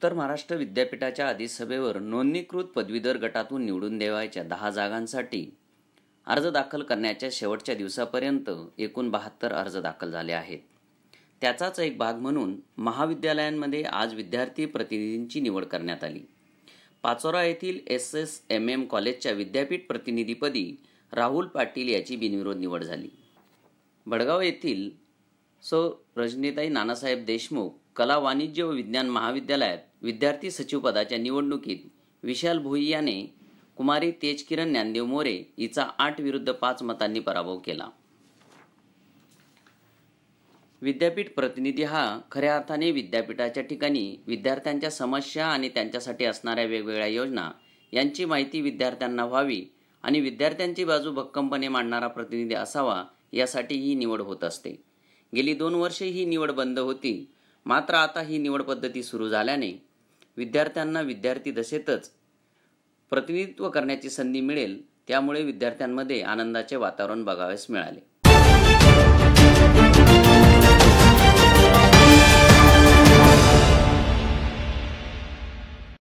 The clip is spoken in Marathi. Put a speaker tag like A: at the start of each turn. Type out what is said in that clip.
A: उत्तर महाराष्ट्र विद्यापीठाच्या अधिसभेवर नोंदणीकृत पदवीधर गटातून निवडून द्यावयाच्या 10 जागांसाठी अर्ज दाखल करण्याच्या शेवटच्या दिवसापर्यंत एकूण 72 अर्ज दाखल झाले आहेत. त्याचाच एक भाग म्हणून महाविद्यालयांमध्ये आज विद्यार्थी प्रतिनिधींची निवड करण्यात आली. पाचोरा येथील SSMM कॉलेजच्या विद्यापीठ प्रतिनिधीपदी राहुल पाटील याची बिनविरोध निवड झाली. भडगाव येथील सौ रजनीताई नानासाहेब देशमुख कला वाणिज्य व विज्ञान महाविद्यालयात विद्यार्थी सचिव पदाच्या निवडणुकीत विशाल भोई याने कुमारी तेजकिरण ज्ञानदेव मोरे हिचा 8 विरुद्ध 5 मतांनी पराभव केला. विद्यापीठ प्रतिनिधी हा खऱ्या अर्थाने विद्यापीठाच्या ठिकाणी विद्यार्थ्यांच्या समस्या आणि त्यांच्यासाठी असणाऱ्या वेगवेगळ्या योजना यांची माहिती विद्यार्थ्यांना व्हावी आणि विद्यार्थ्यांची बाजू भक्कमपणे मांडणारा प्रतिनिधी असावा यासाठी ही निवड होत असते. गेली 2 वर्षे ही निवड बंद होती. मात्र आता ही निवड पद्धती सुरू झाल्याने विद्यार्थ्यांना विद्यार्थी दशेतच प्रतिनिधित्व करण्याची संधी मिळेल. त्यामुळे विद्यार्थ्यांमध्ये आनंदाचे वातावरण बघावयास मिळाले.